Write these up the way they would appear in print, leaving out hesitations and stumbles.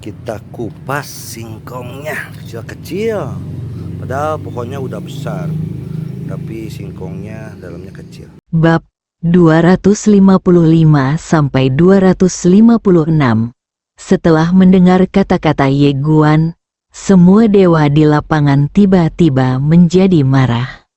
Kita kupas singkongnya kecil-kecil. Padahal pohonnya udah besar, tapi singkongnya dalamnya kecil. Bab 255 sampai 256. Setelah mendengar kata-kata Ye Guan, semua dewa di lapangan tiba-tiba menjadi marah.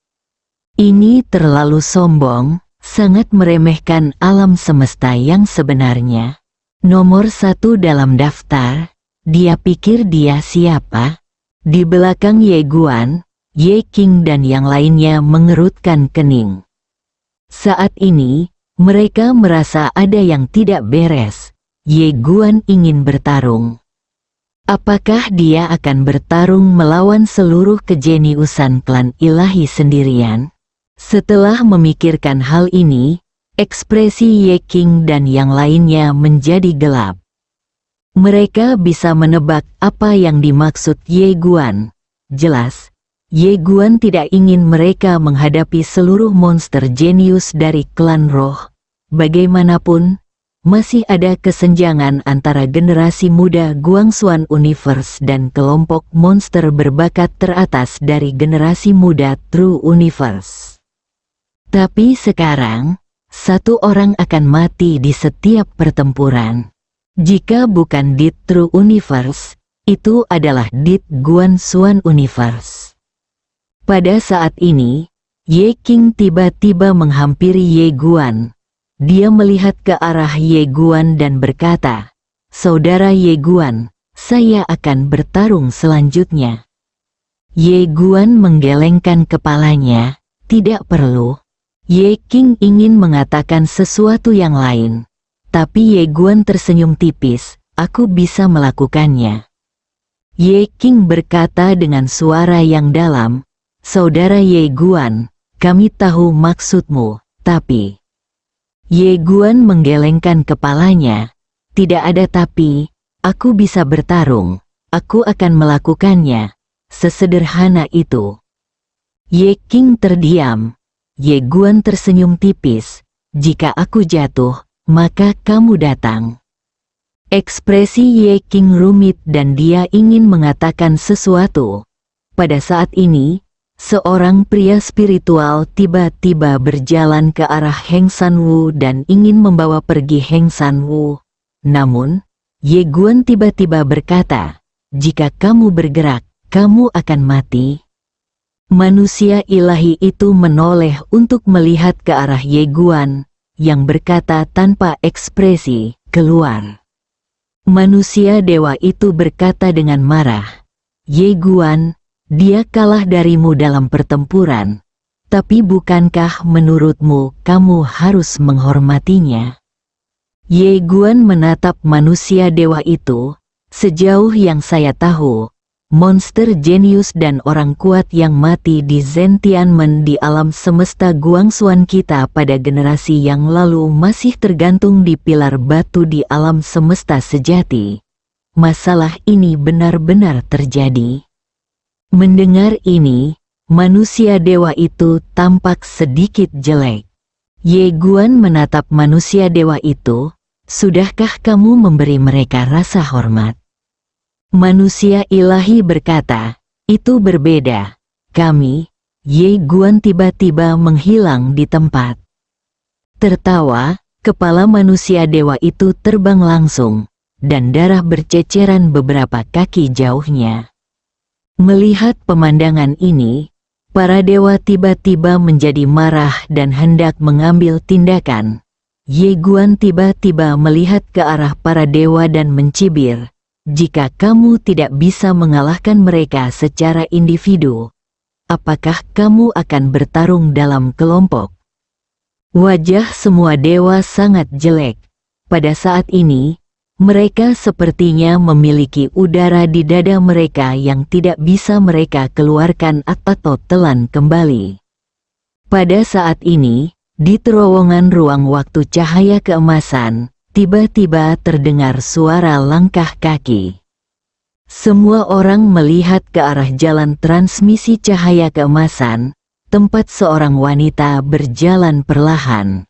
Ini terlalu sombong, sangat meremehkan alam semesta yang sebenarnya. Nomor 1 dalam daftar, dia pikir dia siapa? Di belakang Ye Guan, Ye King dan yang lainnya mengerutkan kening. Saat ini, mereka merasa ada yang tidak beres. Ye Guan ingin bertarung. Apakah dia akan bertarung melawan seluruh kejeniusan klan ilahi sendirian? Setelah memikirkan hal ini, ekspresi Ye King dan yang lainnya menjadi gelap. Mereka bisa menebak apa yang dimaksud Ye Guan. Jelas, Ye Guan tidak ingin mereka menghadapi seluruh monster jenius dari klan roh. Bagaimanapun, masih ada kesenjangan antara generasi muda Guangxuan Universe dan kelompok monster berbakat teratas dari generasi muda True Universe. Tapi sekarang, satu orang akan mati di setiap pertempuran. Jika bukan Dit True Universe, itu adalah Dit Guangxuan Universe. Pada saat ini, Ye King tiba-tiba menghampiri Ye Guan. Dia melihat ke arah Ye Guan dan berkata, "Saudara Ye Guan, saya akan bertarung selanjutnya." Ye Guan menggelengkan kepalanya, "Tidak perlu." Ye King ingin mengatakan sesuatu yang lain, tapi Ye Guan tersenyum tipis, "Aku bisa melakukannya." Ye King berkata dengan suara yang dalam, "Saudara Ye Guan, kami tahu maksudmu, tapi..." Ye Guan menggelengkan kepalanya, "Tidak ada tapi, aku bisa bertarung, aku akan melakukannya, sesederhana itu." Ye King terdiam. Ye Guan tersenyum tipis, "Jika aku jatuh, maka kamu datang." Ekspresi Ye King rumit dan dia ingin mengatakan sesuatu. Pada saat ini, seorang pria spiritual tiba-tiba berjalan ke arah Heng San Wu dan ingin membawa pergi Heng San Wu. Namun, Ye Guan tiba-tiba berkata, "Jika kamu bergerak, kamu akan mati." Manusia ilahi itu menoleh untuk melihat ke arah Ye Guan, yang berkata tanpa ekspresi, "Keluar." Manusia dewa itu berkata dengan marah, "Ye Guan, dia kalah darimu dalam pertempuran, tapi bukankah menurutmu kamu harus menghormatinya?" Ye Guan menatap manusia dewa itu. "Sejauh yang saya tahu, monster jenius dan orang kuat yang mati di Zentianmen di alam semesta Guangxuan kita pada generasi yang lalu masih tergantung di pilar batu di alam semesta sejati. Masalah ini benar-benar terjadi." Mendengar ini, manusia dewa itu tampak sedikit jelek. Ye Guan menatap manusia dewa itu, "Sudahkah kamu memberi mereka rasa hormat?" Manusia ilahi berkata, "Itu berbeda. Kami..." Ye Guan tiba-tiba menghilang di tempat. Tertawa, kepala manusia dewa itu terbang langsung, dan darah berceceran beberapa kaki jauhnya. Melihat pemandangan ini, para dewa tiba-tiba menjadi marah dan hendak mengambil tindakan. Ye Guan tiba-tiba melihat ke arah para dewa dan mencibir, "Jika kamu tidak bisa mengalahkan mereka secara individu, apakah kamu akan bertarung dalam kelompok?" Wajah semua dewa sangat jelek. Pada saat ini, mereka sepertinya memiliki udara di dada mereka yang tidak bisa mereka keluarkan atau telan kembali. Pada saat ini, di terowongan ruang waktu cahaya keemasan, tiba-tiba terdengar suara langkah kaki. Semua orang melihat ke arah jalan transmisi cahaya keemasan, tempat seorang wanita berjalan perlahan.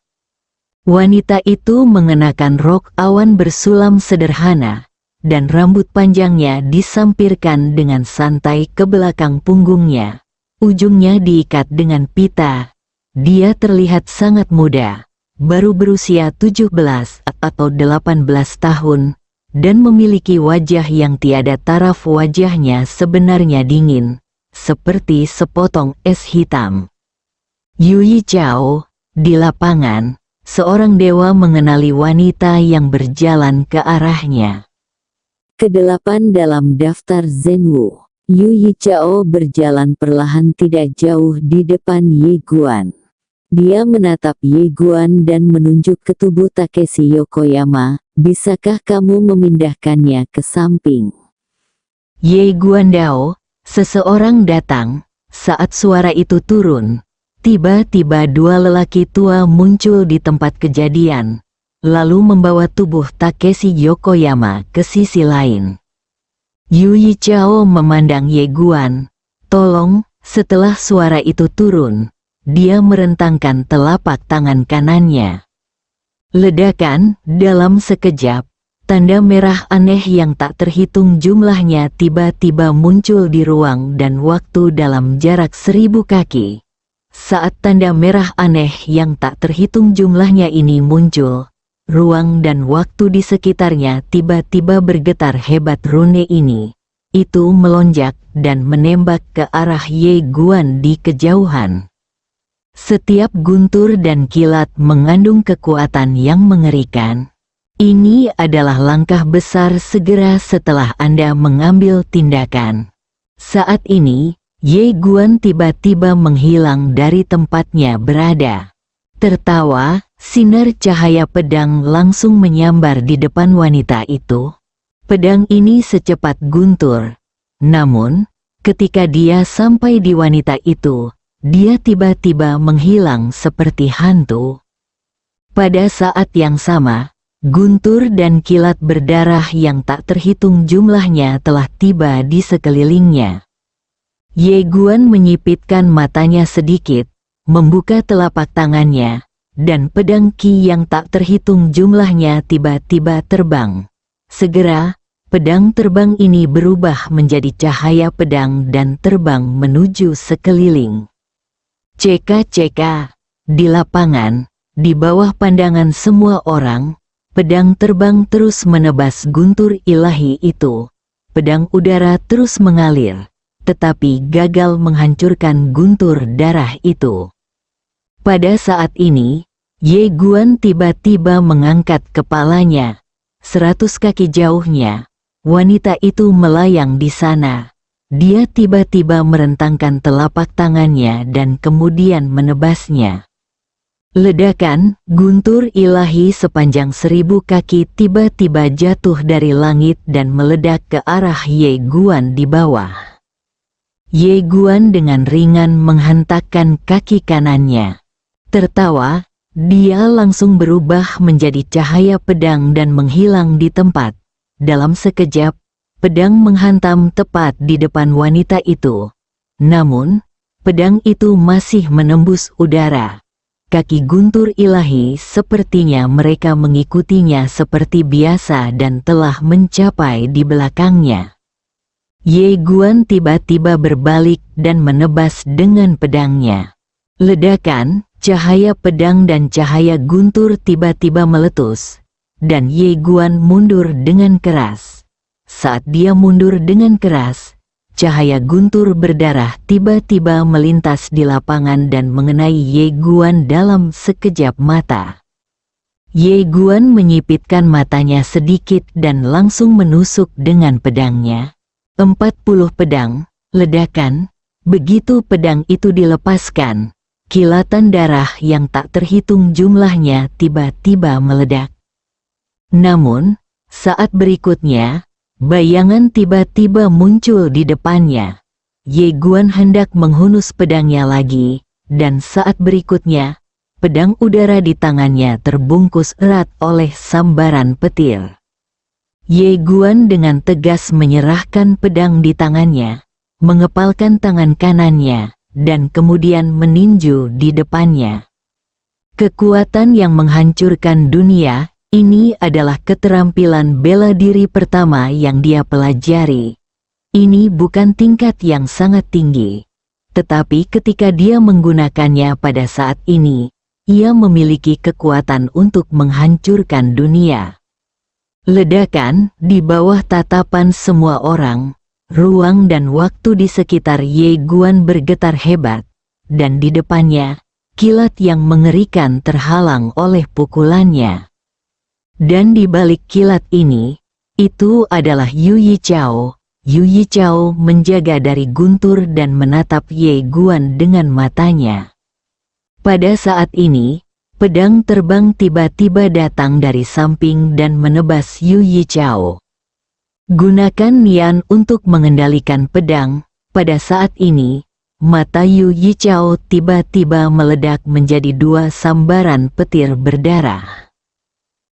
Wanita itu mengenakan rok awan bersulam sederhana, dan rambut panjangnya disampirkan dengan santai ke belakang punggungnya. Ujungnya diikat dengan pita. Dia terlihat sangat muda, baru berusia 17 atau 18 tahun, dan memiliki wajah yang tiada taraf. Wajahnya sebenarnya dingin, seperti sepotong es hitam. Yui Chao, di lapangan, seorang dewa mengenali wanita yang berjalan ke arahnya. Kedelapan dalam daftar Zhenwu. Yui Chao berjalan perlahan tidak jauh di depan Ye Guan. Dia menatap Ye Guan dan menunjuk ke tubuh Takeshi Yokoyama. Bisakah kamu memindahkannya ke samping? Ye Guan Dao, seseorang datang. Saat suara itu turun, tiba-tiba dua lelaki tua muncul di tempat kejadian, lalu membawa tubuh Takeshi Yokoyama ke sisi lain. Yui Chao memandang Ye Guan. Tolong, setelah suara itu turun, dia merentangkan telapak tangan kanannya. Ledakan, dalam sekejap, tanda merah aneh yang tak terhitung jumlahnya tiba-tiba muncul di ruang dan waktu dalam jarak 1000 kaki. Saat tanda merah aneh yang tak terhitung jumlahnya ini muncul, ruang dan waktu di sekitarnya tiba-tiba bergetar hebat. Rune ini, itu melonjak dan menembak ke arah Ye Guan di kejauhan. Setiap guntur dan kilat mengandung kekuatan yang mengerikan. Ini adalah langkah besar segera setelah Anda mengambil tindakan. Saat ini, Ye Guan tiba-tiba menghilang dari tempatnya berada. Tertawa, sinar cahaya pedang langsung menyambar di depan wanita itu. Pedang ini secepat guntur. Namun, ketika dia sampai di wanita itu, dia tiba-tiba menghilang seperti hantu. Pada saat yang sama, guntur dan kilat berdarah yang tak terhitung jumlahnya telah tiba di sekelilingnya. Ye Guan menyipitkan matanya sedikit, membuka telapak tangannya, dan pedang Qi yang tak terhitung jumlahnya tiba-tiba terbang. Segera, pedang terbang ini berubah menjadi cahaya pedang dan terbang menuju sekeliling. Ceka-ceka, di lapangan, di bawah pandangan semua orang, pedang terbang terus menebas guntur ilahi itu. Pedang udara terus mengalir, tetapi gagal menghancurkan guntur darah itu. Pada saat ini, Ye Guan tiba-tiba mengangkat kepalanya. 100 kaki jauhnya, wanita itu melayang di sana. Dia tiba-tiba merentangkan telapak tangannya dan kemudian menebasnya. Ledakan, guntur ilahi sepanjang 1000 kaki tiba-tiba jatuh dari langit dan meledak ke arah Ye Guan di bawah. Ye Guan dengan ringan menghentakkan kaki kanannya. Tertawa, dia langsung berubah menjadi cahaya pedang dan menghilang di tempat. Dalam sekejap, pedang menghantam tepat di depan wanita itu. Namun, pedang itu masih menembus udara. Kaki guntur ilahi sepertinya mereka mengikutinya seperti biasa dan telah mencapai di belakangnya. Ye Guan tiba-tiba berbalik dan menebas dengan pedangnya. Ledakan, cahaya pedang dan cahaya guntur tiba-tiba meletus, dan Ye Guan mundur dengan keras. Saat dia mundur dengan keras, cahaya guntur berdarah tiba-tiba melintas di lapangan dan mengenai Ye Guan dalam sekejap mata. Ye Guan menyipitkan matanya sedikit dan langsung menusuk dengan pedangnya. 40 pedang, ledakan, begitu pedang itu dilepaskan, kilatan darah yang tak terhitung jumlahnya tiba-tiba meledak. Namun, saat berikutnya, bayangan tiba-tiba muncul di depannya. Ye Guan hendak menghunus pedangnya lagi, dan saat berikutnya, pedang udara di tangannya terbungkus erat oleh sambaran petir. Ye Guan dengan tegas menyerahkan pedang di tangannya, mengepalkan tangan kanannya, dan kemudian meninju di depannya. Kekuatan yang menghancurkan dunia, Ini adalah keterampilan bela diri pertama yang dia pelajari. Ini bukan tingkat yang sangat tinggi, tetapi ketika dia menggunakannya pada saat ini, ia memiliki kekuatan untuk menghancurkan dunia. Ledakan di bawah tatapan semua orang, ruang dan waktu di sekitar Ye Guan bergetar hebat, dan di depannya, kilat yang mengerikan terhalang oleh pukulannya. Dan di balik kilat ini, itu adalah Yu Yichao. Yu Yichao menjaga dari guntur dan menatap Ye Guan dengan matanya. Pada saat ini, pedang terbang tiba-tiba datang dari samping dan menebas Yu Yichao. Gunakan nian untuk mengendalikan pedang. Pada saat ini, mata Yu Yichao tiba-tiba meledak menjadi 2 sambaran petir berdarah.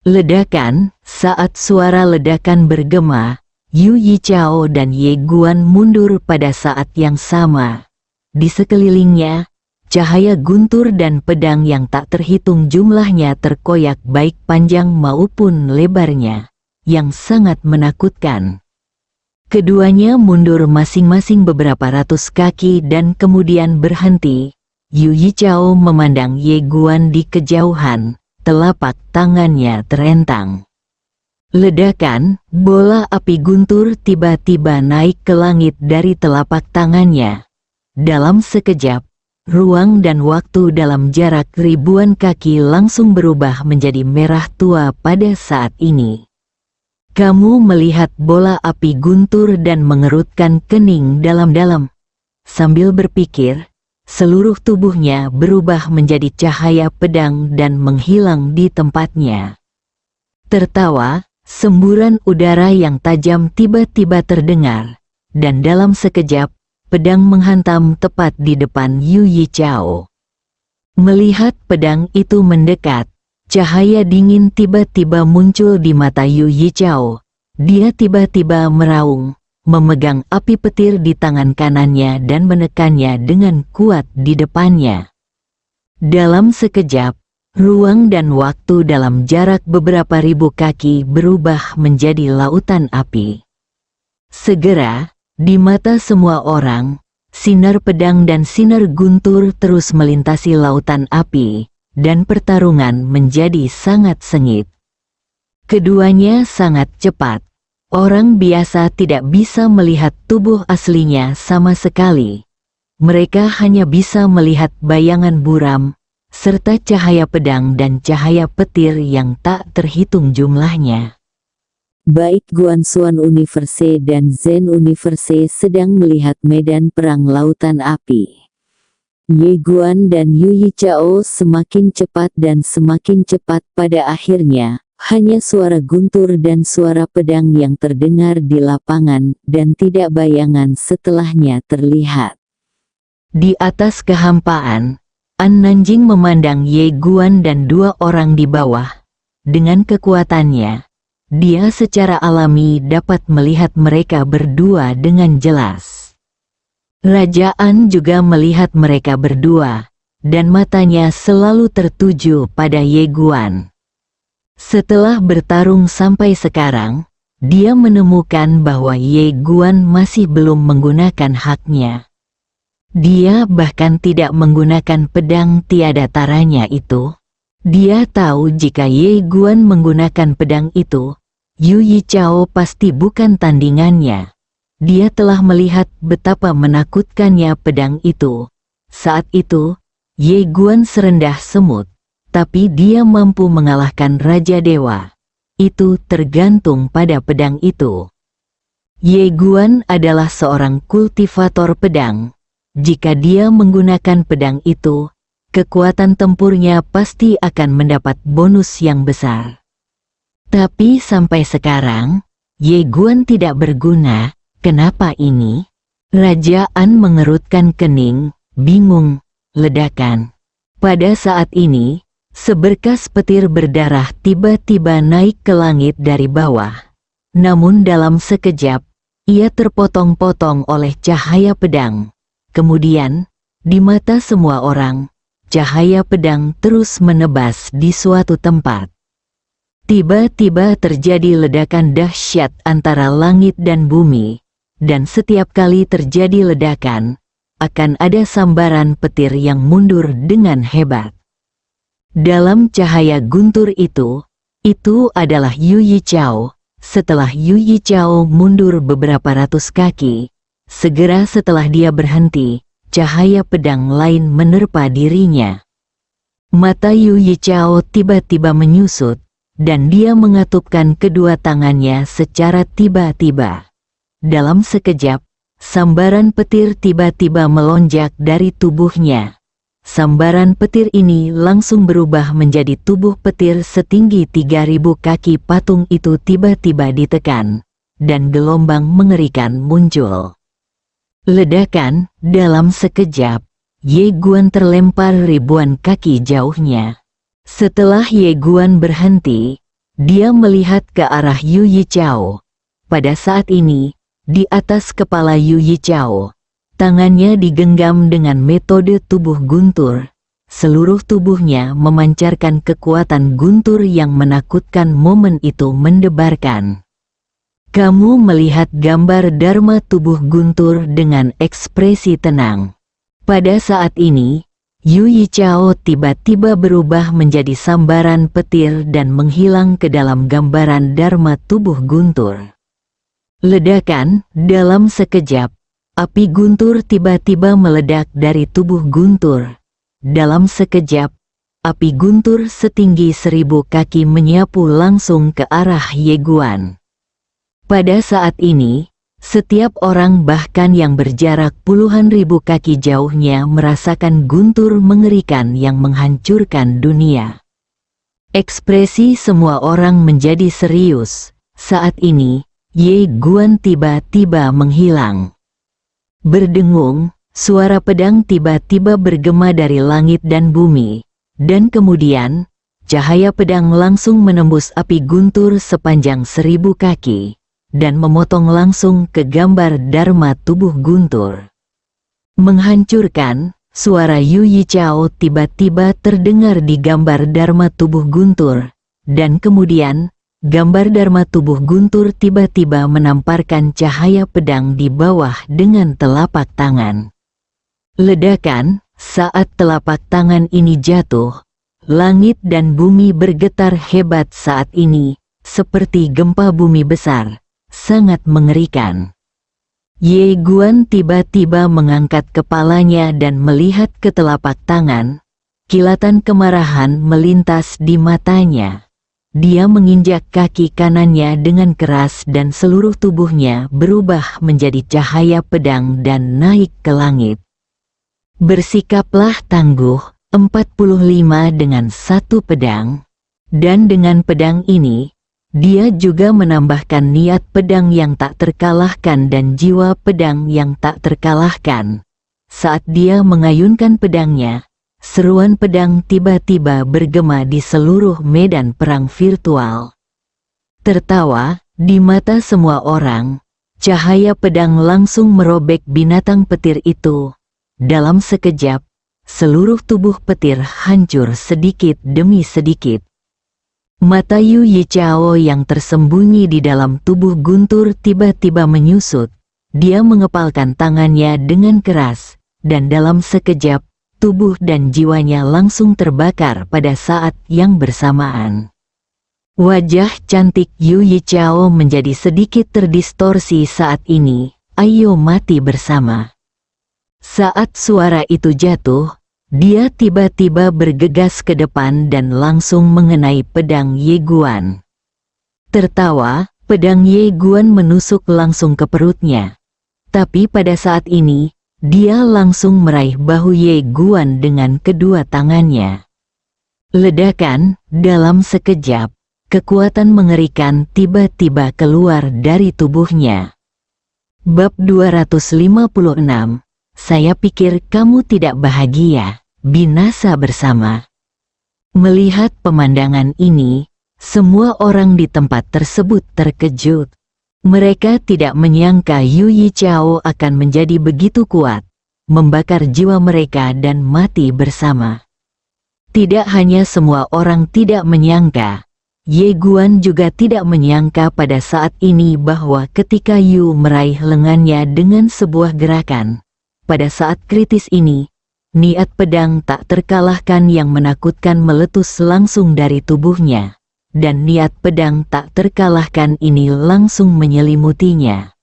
Ledakan, saat suara ledakan bergema, Yu Yichao dan Ye Guan mundur pada saat yang sama. Di sekelilingnya, cahaya guntur dan pedang yang tak terhitung jumlahnya terkoyak baik panjang maupun lebarnya, yang sangat menakutkan. Keduanya mundur masing-masing beberapa ratus kaki dan kemudian berhenti. Yu Yichao memandang Ye Guan di kejauhan, telapak tangannya terentang. Ledakan, bola api guntur tiba-tiba naik ke langit dari telapak tangannya. Dalam sekejap, ruang dan waktu dalam jarak ribuan kaki langsung berubah menjadi merah tua pada saat ini. Kamu melihat bola api guntur dan mengerutkan kening dalam-dalam. Sambil berpikir, seluruh tubuhnya berubah menjadi cahaya pedang dan menghilang di tempatnya. Tertawa, semburan udara yang tajam tiba-tiba terdengar, dan dalam sekejap, pedang menghantam tepat di depan Yu Yichao. Melihat pedang itu mendekat, cahaya dingin tiba-tiba muncul di mata Yu Yichao. Dia tiba-tiba meraung, memegang api petir di tangan kanannya dan menekannya dengan kuat di depannya. Dalam sekejap, ruang dan waktu dalam jarak beberapa ribu kaki berubah menjadi lautan api. Segera, di mata semua orang, sinar pedang dan sinar guntur terus melintasi lautan api, dan pertarungan menjadi sangat sengit. Keduanya sangat cepat. Orang biasa tidak bisa melihat tubuh aslinya sama sekali. Mereka hanya bisa melihat bayangan buram, serta cahaya pedang dan cahaya petir yang tak terhitung jumlahnya. Baik Guanxuan Universe dan Zen Universe sedang melihat medan perang lautan api. Ye Guan dan Yu Yichao semakin cepat dan semakin cepat. Pada akhirnya, hanya suara guntur dan suara pedang yang terdengar di lapangan, dan tidak bayangan setelahnya terlihat. Di atas kehampaan, An Nanjing memandang Ye Guan dan 2 orang di bawah. Dengan kekuatannya, dia secara alami dapat melihat mereka berdua dengan jelas. Raja An juga melihat mereka berdua, dan matanya selalu tertuju pada Ye Guan. Setelah bertarung sampai sekarang, dia menemukan bahwa Ye Guan masih belum menggunakan haknya. Dia bahkan tidak menggunakan pedang tiada taranya itu. Dia tahu jika Ye Guan menggunakan pedang itu, Yu Yichao pasti bukan tandingannya. Dia telah melihat betapa menakutkannya pedang itu. Saat itu, Ye Guan serendah semut. Tapi dia mampu mengalahkan Raja Dewa. Itu tergantung pada pedang itu. Ye Guan adalah seorang kultivator pedang. Jika dia menggunakan pedang itu, kekuatan tempurnya pasti akan mendapat bonus yang besar. Tapi sampai sekarang, Ye Guan tidak berguna. Kenapa ini? Raja An mengerutkan kening, bingung. Ledakan. Pada saat ini, seberkas petir berdarah tiba-tiba naik ke langit dari bawah. Namun dalam sekejap, ia terpotong-potong oleh cahaya pedang. Kemudian, di mata semua orang, cahaya pedang terus menebas di suatu tempat. Tiba-tiba terjadi ledakan dahsyat antara langit dan bumi, dan setiap kali terjadi ledakan, akan ada sambaran petir yang mundur dengan hebat. Dalam cahaya guntur itu adalah Yu Yichao. Setelah Yu Yichao mundur beberapa ratus kaki, segera setelah dia berhenti, cahaya pedang lain menerpa dirinya. Mata Yu Yichao tiba-tiba menyusut, dan dia mengatupkan kedua tangannya secara tiba-tiba. Dalam sekejap, sambaran petir tiba-tiba melonjak dari tubuhnya. Sambaran petir ini langsung berubah menjadi tubuh petir setinggi 3.000 kaki. Patung itu tiba-tiba ditekan, dan gelombang mengerikan muncul. Ledakan, dalam sekejap, Ye Guan terlempar ribuan kaki jauhnya. Setelah Ye Guan berhenti, dia melihat ke arah Yu Yichao. Pada saat ini, di atas kepala Yu Yichao, tangannya digenggam dengan metode tubuh guntur. Seluruh tubuhnya memancarkan kekuatan guntur yang menakutkan. Momen itu mendebarkan. Kamu melihat gambar Dharma tubuh guntur dengan ekspresi tenang. Pada saat ini, Yu Yichao tiba-tiba berubah menjadi sambaran petir dan menghilang ke dalam gambaran Dharma tubuh guntur. Ledakan, dalam sekejap, api guntur tiba-tiba meledak dari tubuh guntur. Dalam sekejap, api guntur setinggi 1.000 kaki menyapu langsung ke arah Ye Guan. Pada saat ini, setiap orang bahkan yang berjarak puluhan ribu kaki jauhnya merasakan guntur mengerikan yang menghancurkan dunia. Ekspresi semua orang menjadi serius. Saat ini, Ye Guan tiba-tiba menghilang. Berdengung, suara pedang tiba-tiba bergema dari langit dan bumi, dan kemudian, cahaya pedang langsung menembus api guntur sepanjang 1.000 kaki. Dan memotong langsung ke gambar Dharma tubuh guntur. Menghancurkan, suara Yu Yichao tiba-tiba terdengar di gambar Dharma tubuh guntur, dan kemudian, gambar Dharma tubuh guntur tiba-tiba menamparkan cahaya pedang di bawah dengan telapak tangan. Ledakan, saat telapak tangan ini jatuh, langit dan bumi bergetar hebat saat ini, seperti gempa bumi besar. Sangat mengerikan. Ye Guan tiba-tiba mengangkat kepalanya dan melihat ke telapak tangan. Kilatan kemarahan melintas di matanya. Dia menginjak kaki kanannya dengan keras dan seluruh tubuhnya berubah menjadi cahaya pedang dan naik ke langit. Bersikaplah tangguh, 45 dengan satu pedang. Dan dengan pedang ini, dia juga menambahkan niat pedang yang tak terkalahkan dan jiwa pedang yang tak terkalahkan. Saat dia mengayunkan pedangnya, seruan pedang tiba-tiba bergema di seluruh medan perang virtual. Tertawa, di mata semua orang, cahaya pedang langsung merobek binatang petir itu. Dalam sekejap, seluruh tubuh petir hancur sedikit demi sedikit. Mata Yu Yichao yang tersembunyi di dalam tubuh guntur tiba-tiba menyusut. Dia mengepalkan tangannya dengan keras, dan dalam sekejap, tubuh dan jiwanya langsung terbakar pada saat yang bersamaan. Wajah cantik Yu Yichao menjadi sedikit terdistorsi saat ini. Ayo mati bersama. Saat suara itu jatuh, dia tiba-tiba bergegas ke depan dan langsung mengenai pedang Ye Guan. Tertawa, pedang Ye Guan menusuk langsung ke perutnya. Tapi pada saat ini, dia langsung meraih bahu Ye Guan dengan kedua tangannya. Ledakan, dalam sekejap, kekuatan mengerikan tiba-tiba keluar dari tubuhnya. Bab 256. Saya pikir kamu tidak bahagia, binasa bersama. Melihat pemandangan ini, semua orang di tempat tersebut terkejut. Mereka tidak menyangka Yu Yichao akan menjadi begitu kuat, membakar jiwa mereka dan mati bersama. Tidak hanya semua orang tidak menyangka, Ye Guan juga tidak menyangka pada saat ini bahwa ketika Yu meraih lengannya dengan sebuah gerakan, pada saat kritis ini, niat pedang tak terkalahkan yang menakutkan meletus langsung dari tubuhnya, dan niat pedang tak terkalahkan ini langsung menyelimutinya.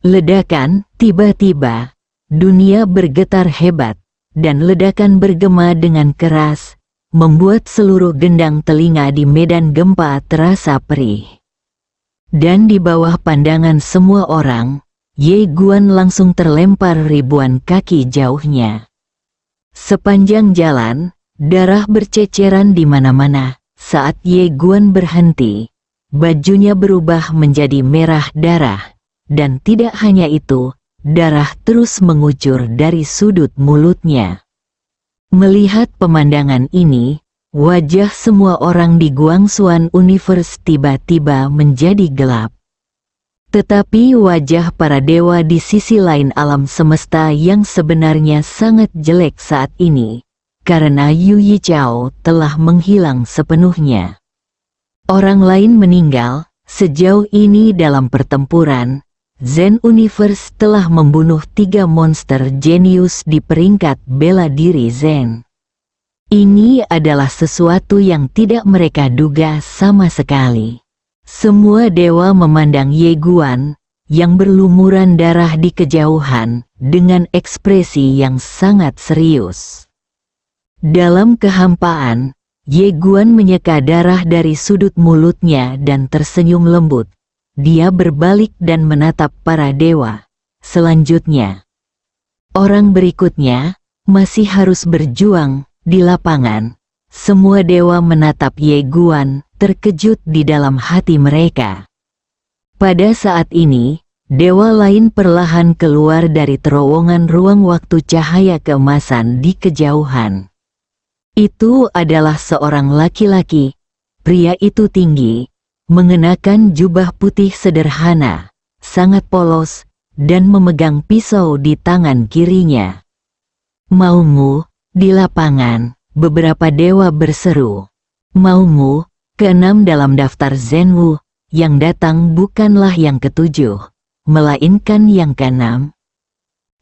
Ledakan, tiba-tiba, dunia bergetar hebat, dan ledakan bergema dengan keras, membuat seluruh gendang telinga di medan gempa terasa perih. Dan di bawah pandangan semua orang, Ye Guan langsung terlempar ribuan kaki jauhnya. Sepanjang jalan, darah berceceran di mana-mana. Saat Ye Guan berhenti, bajunya berubah menjadi merah darah, dan tidak hanya itu, darah terus mengucur dari sudut mulutnya. Melihat pemandangan ini, wajah semua orang di Guangxuan Universe tiba-tiba menjadi gelap. Tetapi wajah para dewa di sisi lain alam semesta yang sebenarnya sangat jelek saat ini, karena Yu Yichao telah menghilang sepenuhnya. Orang lain meninggal. Sejauh ini dalam pertempuran, Zen Universe telah membunuh 3 monster jenius di peringkat bela diri Zen. Ini adalah sesuatu yang tidak mereka duga sama sekali. Semua dewa memandang Ye Guan, yang berlumuran darah di kejauhan, dengan ekspresi yang sangat serius. Dalam kehampaan, Ye Guan menyeka darah dari sudut mulutnya dan tersenyum lembut. Dia berbalik dan menatap para dewa. Selanjutnya, orang berikutnya masih harus berjuang di lapangan. Semua dewa menatap Ye Guan, terkejut di dalam hati mereka. Pada saat ini, dewa lain perlahan keluar dari terowongan ruang waktu cahaya keemasan di kejauhan. Itu adalah seorang laki-laki. Pria itu tinggi, mengenakan jubah putih sederhana, sangat polos, dan memegang pisau di tangan kirinya. "Maumu?" Di lapangan, beberapa dewa berseru. "Maumu?" Keenam dalam daftar Zenwu, yang datang bukanlah yang ketujuh, melainkan yang keenam.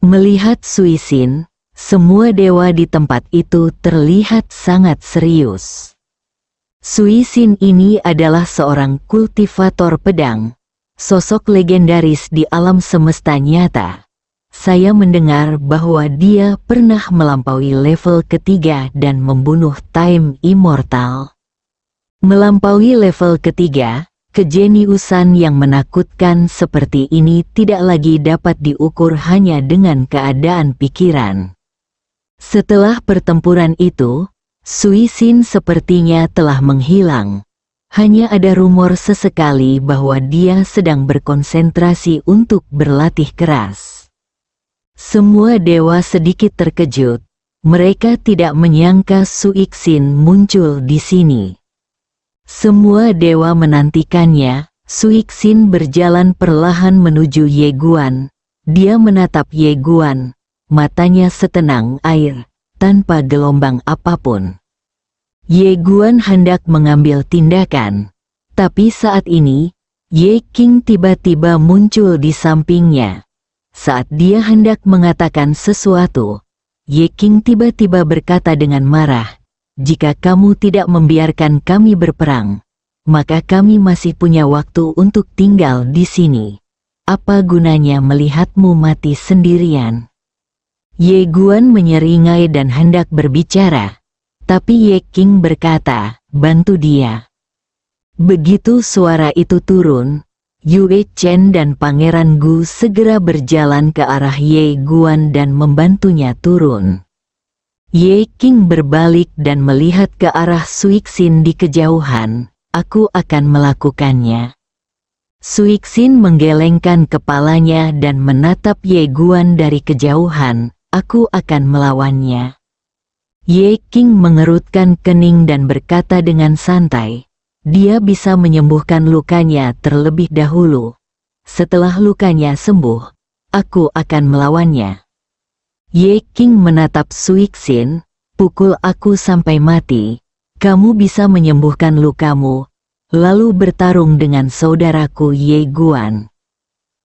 Melihat Suisin, semua dewa di tempat itu terlihat sangat serius. Suisin ini adalah seorang kultivator pedang, sosok legendaris di alam semesta nyata. Saya mendengar bahwa dia pernah melampaui level ketiga dan membunuh Time Immortal. Melampaui level ketiga, kejeniusan yang menakutkan seperti ini tidak lagi dapat diukur hanya dengan keadaan pikiran. Setelah pertempuran itu, Suisin sepertinya telah menghilang. Hanya ada rumor sesekali bahwa dia sedang berkonsentrasi untuk berlatih keras. Semua dewa sedikit terkejut. Mereka tidak menyangka Suixin muncul di sini. Semua dewa menantikannya. Suixin berjalan perlahan menuju Ye Guan. Dia menatap Ye Guan, matanya setenang air, tanpa gelombang apapun. Ye Guan hendak mengambil tindakan, tapi saat ini, Ye King tiba-tiba muncul di sampingnya. Saat dia hendak mengatakan sesuatu, Ye King tiba-tiba berkata dengan marah, "Jika kamu tidak membiarkan kami berperang, maka kami masih punya waktu untuk tinggal di sini. Apa gunanya melihatmu mati sendirian?" Ye Guan menyeringai dan hendak berbicara, tapi Ye King berkata, "Bantu dia." Begitu suara itu turun, Yue Chen dan Pangeran Gu segera berjalan ke arah Ye Guan dan membantunya turun. Ye King berbalik dan melihat ke arah Suixin di kejauhan. "Aku akan melakukannya." Suixin menggelengkan kepalanya dan menatap Ye Guan dari kejauhan. "Aku akan melawannya." Ye King mengerutkan kening dan berkata dengan santai, "Dia bisa menyembuhkan lukanya terlebih dahulu. Setelah lukanya sembuh, aku akan melawannya." Ye King menatap Suixin, "Pukul aku sampai mati. Kamu bisa menyembuhkan lukamu. lalu bertarung dengan saudaraku Ye Guan.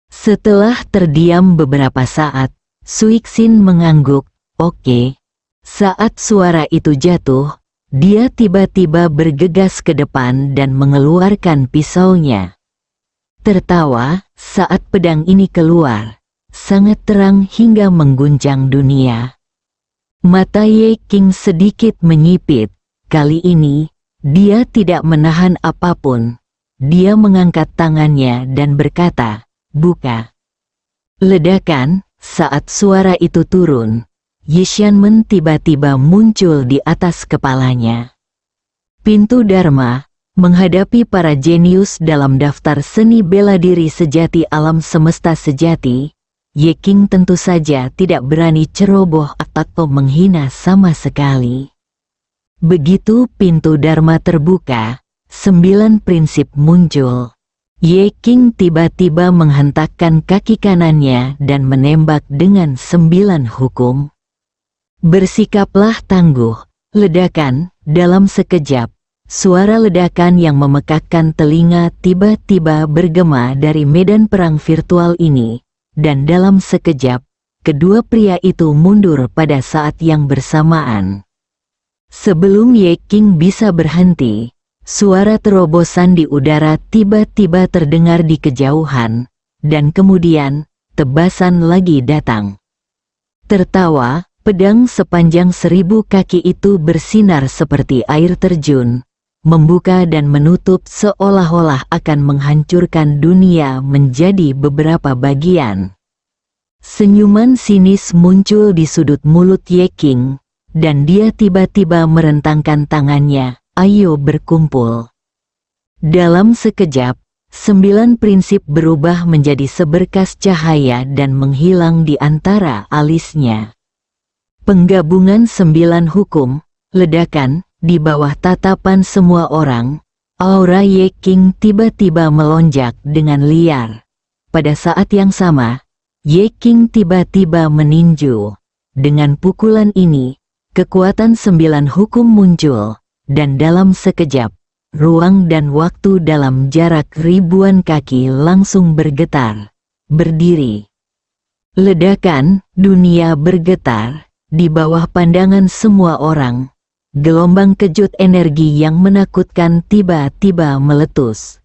Setelah terdiam beberapa saat, Suixin mengangguk. Oke. Saat suara itu jatuh, dia tiba-tiba bergegas ke depan dan mengeluarkan pisaunya. Tertawa saat pedang ini keluar, sangat terang hingga mengguncang dunia. Mata Ye King sedikit menyipit. Kali ini, dia tidak menahan apapun. Dia mengangkat tangannya dan berkata, "Buka." Ledakan, saat suara itu turun, Ye Xianmen tiba-tiba muncul di atas kepalanya. Pintu Dharma, menghadapi para jenius dalam daftar seni bela diri sejati alam semesta sejati, Ye King tentu saja tidak berani ceroboh atau menghina sama sekali. Begitu pintu Dharma terbuka, 9 prinsip muncul. Ye King tiba-tiba menghentakkan kaki kanannya dan menembak dengan 9 hukum. Bersikaplah tangguh. Ledakan, dalam sekejap, suara ledakan yang memekakkan telinga tiba-tiba bergema dari medan perang virtual ini, dan dalam sekejap, kedua pria itu mundur pada saat yang bersamaan. Sebelum Ye King bisa berhenti, suara terobosan di udara tiba-tiba terdengar di kejauhan, dan kemudian, tebasan lagi datang. Tertawa, pedang sepanjang 1000 kaki itu bersinar seperti air terjun, membuka dan menutup seolah-olah akan menghancurkan dunia menjadi beberapa bagian. Senyuman sinis muncul di sudut mulut Ye King, dan dia tiba-tiba merentangkan tangannya. Ayo berkumpul. Dalam sekejap, 9 prinsip berubah menjadi seberkas cahaya dan menghilang di antara alisnya. Penggabungan 9 hukum, ledakan, di bawah tatapan semua orang, aura Ye King tiba-tiba melonjak dengan liar. Pada saat yang sama, Ye King tiba-tiba meninju. Dengan pukulan ini, kekuatan 9 hukum muncul, dan dalam sekejap, ruang dan waktu dalam jarak ribuan kaki langsung bergetar, berdiri. Ledakan, dunia bergetar. Di bawah pandangan semua orang, gelombang kejut energi yang menakutkan tiba-tiba meletus.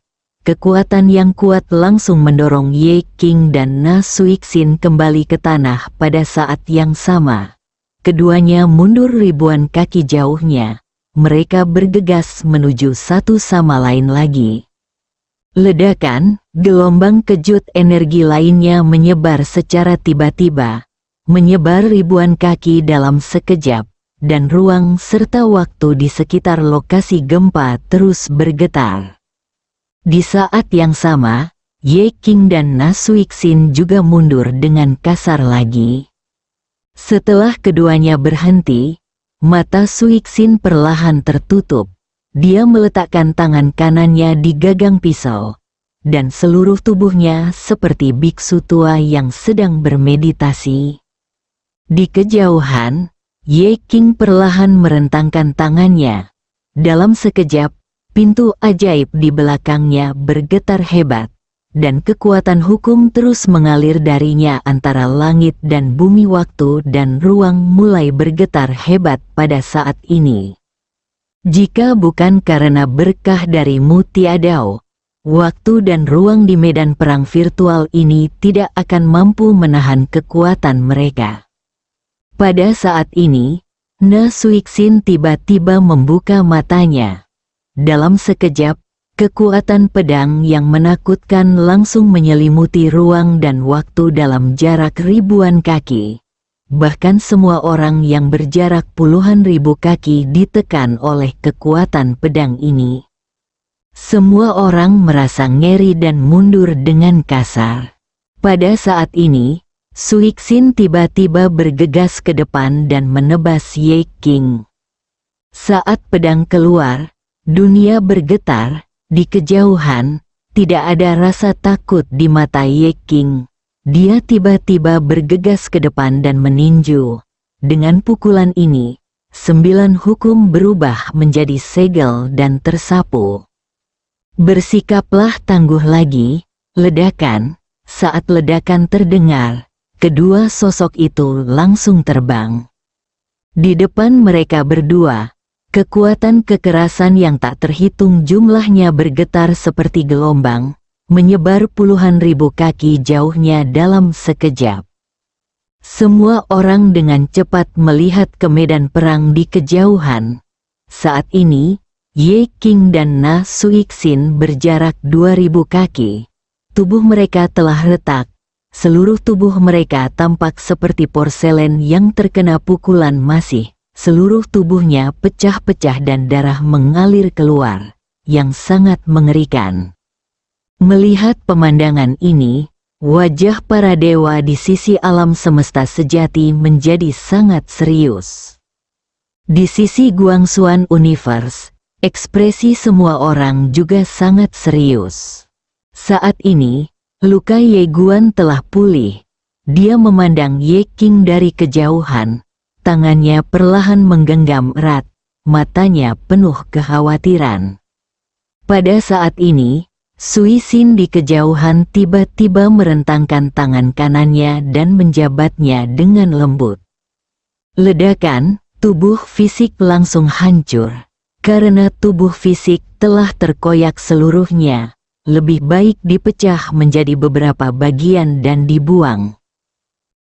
Kekuatan yang kuat langsung mendorong Ye King dan Na Suixin kembali ke tanah pada saat yang sama. Keduanya mundur ribuan kaki jauhnya. Mereka bergegas menuju satu sama lain lagi. Ledakan, gelombang kejut energi lainnya menyebar secara tiba-tiba. Menyebar ribuan kaki dalam sekejap, dan ruang serta waktu di sekitar lokasi gempa terus bergetar. Di saat yang sama, Ye King dan Na Suixin juga mundur dengan kasar lagi. Setelah keduanya berhenti, mata Suixin perlahan tertutup. Dia meletakkan tangan kanannya di gagang pisau, dan seluruh tubuhnya seperti biksu tua yang sedang bermeditasi. Di kejauhan, Ye King perlahan merentangkan tangannya. Dalam sekejap, pintu ajaib di belakangnya bergetar hebat, dan kekuatan hukum terus mengalir darinya antara langit dan bumi. Waktu dan ruang mulai bergetar hebat pada saat ini. Jika bukan karena berkah dari Mu Tiadao, waktu dan ruang di medan perang virtual ini tidak akan mampu menahan kekuatan mereka. Pada saat ini, Na Suixin tiba-tiba membuka matanya. Dalam sekejap, kekuatan pedang yang menakutkan langsung menyelimuti ruang dan waktu dalam jarak ribuan kaki. Bahkan semua orang yang berjarak puluhan ribu kaki ditekan oleh kekuatan pedang ini. Semua orang merasa ngeri dan mundur dengan kasar. Pada saat ini, Suixin tiba-tiba bergegas ke depan dan menebas Ye King. Saat pedang keluar, dunia bergetar. Di kejauhan, tidak ada rasa takut di mata Ye King. Dia tiba-tiba bergegas ke depan dan meninju. Dengan pukulan ini, 9 hukum berubah menjadi segel dan tersapu. Bersikaplah tangguh lagi. Ledakan. Saat ledakan terdengar, kedua sosok itu langsung terbang. Di depan mereka berdua, kekuatan kekerasan yang tak terhitung jumlahnya bergetar seperti gelombang, menyebar puluhan ribu kaki jauhnya dalam sekejap. Semua orang dengan cepat melihat ke medan perang di kejauhan. Saat ini, Ye King dan Na Suixin berjarak 2000 kaki. Tubuh mereka telah retak. Seluruh tubuh mereka tampak seperti porselen yang terkena pukulan masih. Seluruh tubuhnya pecah-pecah dan darah mengalir keluar, yang sangat mengerikan. Melihat pemandangan ini, wajah para dewa di sisi alam semesta sejati menjadi sangat serius. Di sisi Guangxuan Universe, ekspresi semua orang juga sangat serius. Saat ini, luka Ye Guan telah pulih. Dia memandang Ye King dari kejauhan. Tangannya perlahan menggenggam erat, matanya penuh kekhawatiran. Pada saat ini, Suixin di kejauhan tiba-tiba merentangkan tangan kanannya dan menjabatnya dengan lembut. Ledakan, tubuh fisik langsung hancur. Karena tubuh fisik telah terkoyak seluruhnya, lebih baik dipecah menjadi beberapa bagian dan dibuang.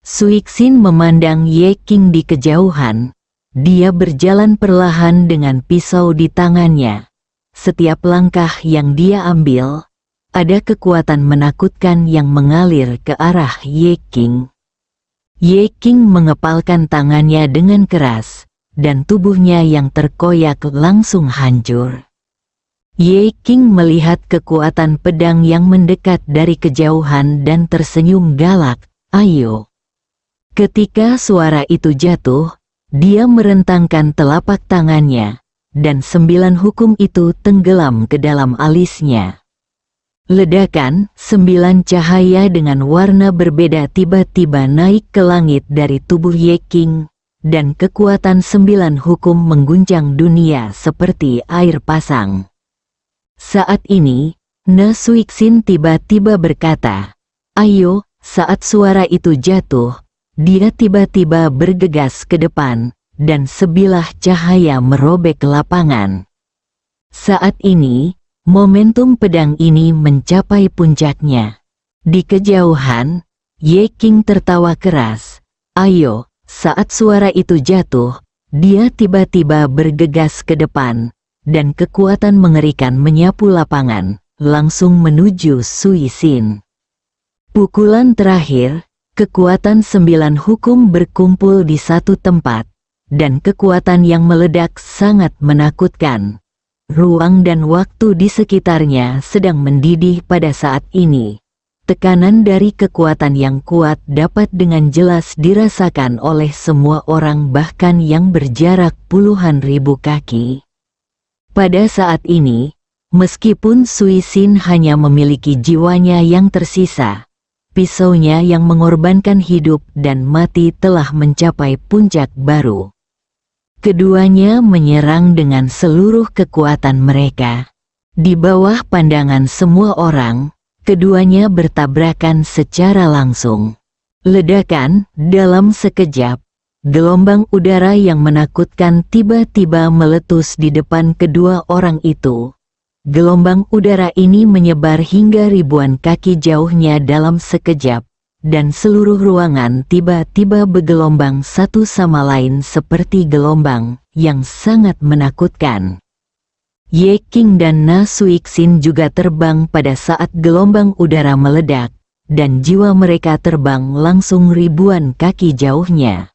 Suixin memandang Ye King di kejauhan. Dia berjalan perlahan dengan pisau di tangannya. Setiap langkah yang dia ambil, ada kekuatan menakutkan yang mengalir ke arah Ye King. Ye King mengepalkan tangannya dengan keras, dan tubuhnya yang terkoyak langsung hancur. Ye King melihat kekuatan pedang yang mendekat dari kejauhan dan tersenyum galak, "Ayo." Ketika suara itu jatuh, dia merentangkan telapak tangannya, dan 9 hukum itu tenggelam ke dalam alisnya. Ledakan, 9 cahaya dengan warna berbeda tiba-tiba naik ke langit dari tubuh Ye King, dan kekuatan 9 hukum mengguncang dunia seperti air pasang. Saat ini, Na Suixin tiba-tiba berkata, "Ayo." Saat suara itu jatuh, dia tiba-tiba bergegas ke depan, dan sebilah cahaya merobek lapangan. Saat ini, momentum pedang ini mencapai puncaknya. Di kejauhan, Ye King tertawa keras. "Ayo." Saat suara itu jatuh, dia tiba-tiba bergegas ke depan, dan kekuatan mengerikan menyapu lapangan, langsung menuju Suixin. Pukulan terakhir, kekuatan 9 hukum berkumpul di satu tempat, dan kekuatan yang meledak sangat menakutkan. Ruang dan waktu di sekitarnya sedang mendidih pada saat ini. Tekanan dari kekuatan yang kuat dapat dengan jelas dirasakan oleh semua orang bahkan yang berjarak puluhan ribu kaki. Pada saat ini, meskipun Suixin hanya memiliki jiwanya yang tersisa, pisaunya yang mengorbankan hidup dan mati telah mencapai puncak baru. Keduanya menyerang dengan seluruh kekuatan mereka. Di bawah pandangan semua orang, keduanya bertabrakan secara langsung. Ledakan, dalam sekejap, gelombang udara yang menakutkan tiba-tiba meletus di depan kedua orang itu. Gelombang udara ini menyebar hingga ribuan kaki jauhnya dalam sekejap, dan seluruh ruangan tiba-tiba bergelombang satu sama lain seperti gelombang yang sangat menakutkan. Ye King dan Na Suixin juga terbang pada saat gelombang udara meledak, dan jiwa mereka terbang langsung ribuan kaki jauhnya.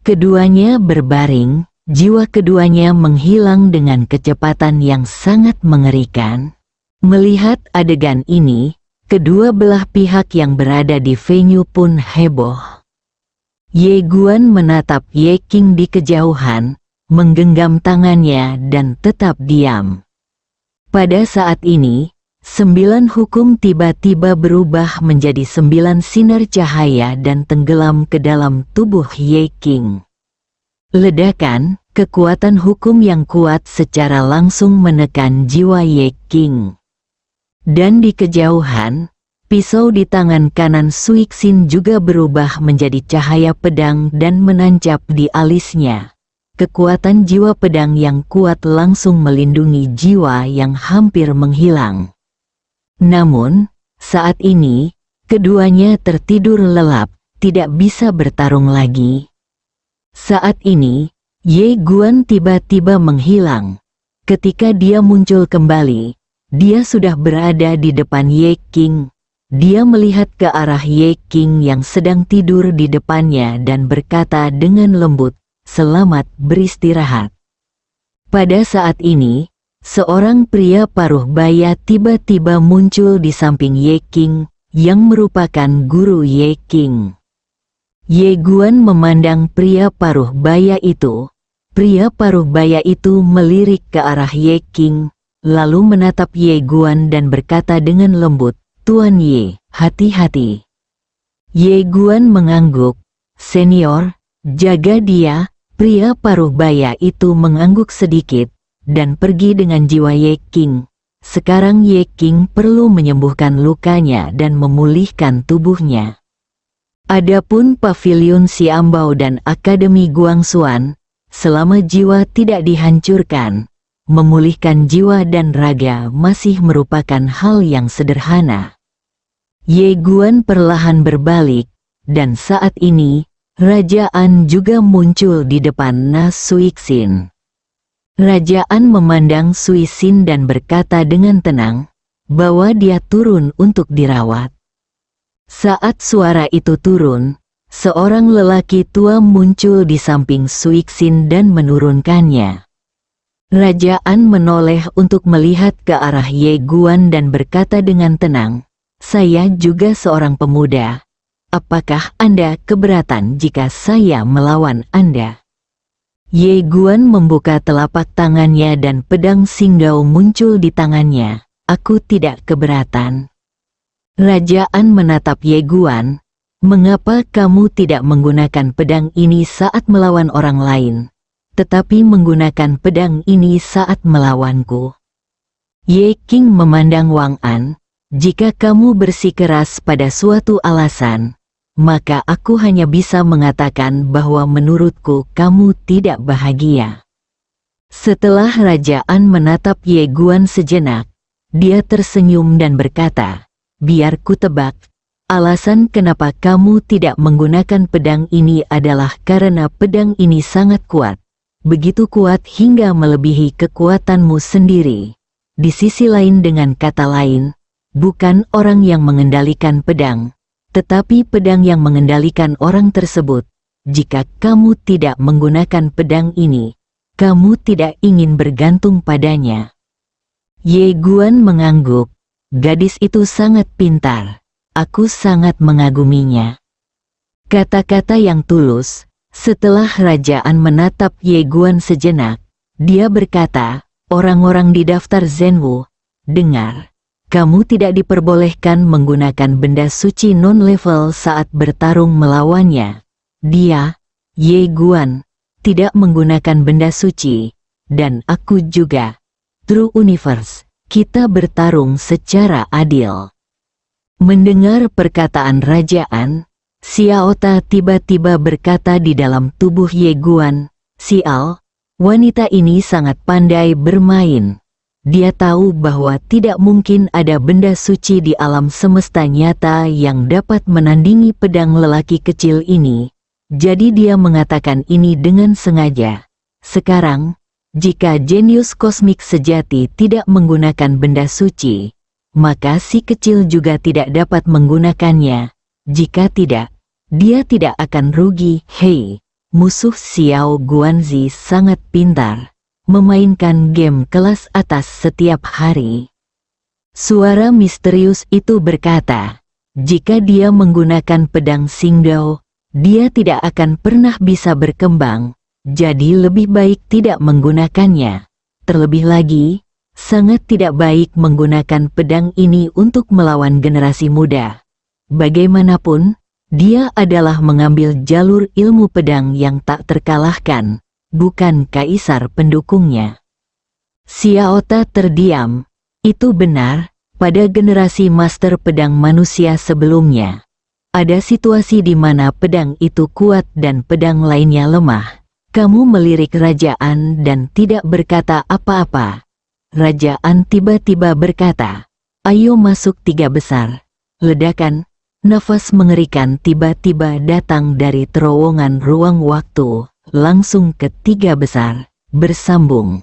Keduanya berbaring, jiwa keduanya menghilang dengan kecepatan yang sangat mengerikan. Melihat adegan ini, kedua belah pihak yang berada di venue pun heboh. Ye Guan menatap Ye King di kejauhan, menggenggam tangannya dan tetap diam. Pada saat ini, 9 hukum tiba-tiba berubah menjadi 9 sinar cahaya dan tenggelam ke dalam tubuh Ye King. Ledakan, kekuatan hukum yang kuat secara langsung menekan jiwa Ye King. Dan di kejauhan, pisau di tangan kanan Suixin juga berubah menjadi cahaya pedang dan menancap di alisnya. Kekuatan jiwa pedang yang kuat langsung melindungi jiwa yang hampir menghilang. Namun, saat ini, keduanya tertidur lelap, tidak bisa bertarung lagi. Saat ini, Ye Guan tiba-tiba menghilang. Ketika dia muncul kembali, dia sudah berada di depan Ye Qing. Dia melihat ke arah Ye Qing yang sedang tidur di depannya dan berkata dengan lembut, "Selamat beristirahat." Pada saat ini, seorang pria paruh baya tiba-tiba muncul di samping Ye Qing, yang merupakan guru Ye Qing. Ye Guan memandang pria paruh baya itu. Pria paruh baya itu melirik ke arah Ye Qing, lalu menatap Ye Guan dan berkata dengan lembut, "Tuan Ye, hati-hati." Ye Guan mengangguk, "Senior, jaga dia." Pria paruh baya itu mengangguk sedikit, dan pergi dengan jiwa Ye Qing. Sekarang Ye Qing perlu menyembuhkan lukanya dan memulihkan tubuhnya. Adapun Paviliun Xiambao dan Akademi Guangxuan, selama jiwa tidak dihancurkan, memulihkan jiwa dan raga masih merupakan hal yang sederhana. Ye Guan perlahan berbalik, dan saat ini, Raja An juga muncul di depan Na Suixin. Raja An memandang Suixin dan berkata dengan tenang, bahwa dia turun untuk dirawat. Saat suara itu turun, seorang lelaki tua muncul di samping Suixin dan menurunkannya. Raja An menoleh untuk melihat ke arah Ye Guan dan berkata dengan tenang, "Saya juga seorang pemuda. Apakah Anda keberatan jika saya melawan Anda?" Ye Guan membuka telapak tangannya dan pedang Xingdao muncul di tangannya. "Aku tidak keberatan." Raja An menatap Ye Guan, "Mengapa kamu tidak menggunakan pedang ini saat melawan orang lain, tetapi menggunakan pedang ini saat melawanku?" Ye Qing memandang Wang An, "Jika kamu bersikeras pada suatu alasan, maka aku hanya bisa mengatakan bahwa menurutku kamu tidak bahagia." Setelah Raja An menatap Ye Guan sejenak, dia tersenyum dan berkata, "Biar ku tebak, alasan kenapa kamu tidak menggunakan pedang ini adalah karena pedang ini sangat kuat, begitu kuat hingga melebihi kekuatanmu sendiri. Di sisi lain, dengan kata lain, bukan orang yang mengendalikan pedang, tetapi pedang yang mengendalikan orang tersebut. Jika kamu tidak menggunakan pedang ini, kamu tidak ingin bergantung padanya." Ye Guan mengangguk, "Gadis itu sangat pintar. Aku sangat mengaguminya." Kata-kata yang tulus. Setelah Raja An menatap Ye Guan sejenak, dia berkata, "Orang-orang di daftar Zhenwu, dengar. Kamu tidak diperbolehkan menggunakan benda suci non-level saat bertarung melawannya." Dia, Ye Guan, tidak menggunakan benda suci, dan aku juga. True Universe, kita bertarung secara adil. Mendengar perkataan Raja An, Xiaota tiba-tiba berkata di dalam tubuh Ye Guan, "Sial, wanita ini sangat pandai bermain." Dia tahu bahwa tidak mungkin ada benda suci di alam semesta nyata yang dapat menandingi pedang lelaki kecil ini, jadi dia mengatakan ini dengan sengaja. Sekarang, jika jenius kosmik sejati tidak menggunakan benda suci, maka si kecil juga tidak dapat menggunakannya. Jika tidak, dia tidak akan rugi. Hei, musuh Xiao Guanzi sangat pintar, memainkan game kelas atas setiap hari. Suara misterius itu berkata, jika dia menggunakan pedang Xingdao, dia tidak akan pernah bisa berkembang, jadi lebih baik tidak menggunakannya. Terlebih lagi, sangat tidak baik menggunakan pedang ini untuk melawan generasi muda. Bagaimanapun, dia adalah mengambil jalur ilmu pedang yang tak terkalahkan, bukan kaisar pendukungnya. Xiaota terdiam. Itu benar, Pada generasi master pedang manusia sebelumnya, ada situasi di mana pedang itu kuat dan pedang lainnya lemah. Kamu melirik Rajaan dan tidak berkata apa-apa. Rajaan tiba-tiba berkata, "Ayo masuk 3 besar." Ledakan, nafas mengerikan tiba-tiba datang dari terowongan ruang waktu, langsung ke 3 besar, bersambung.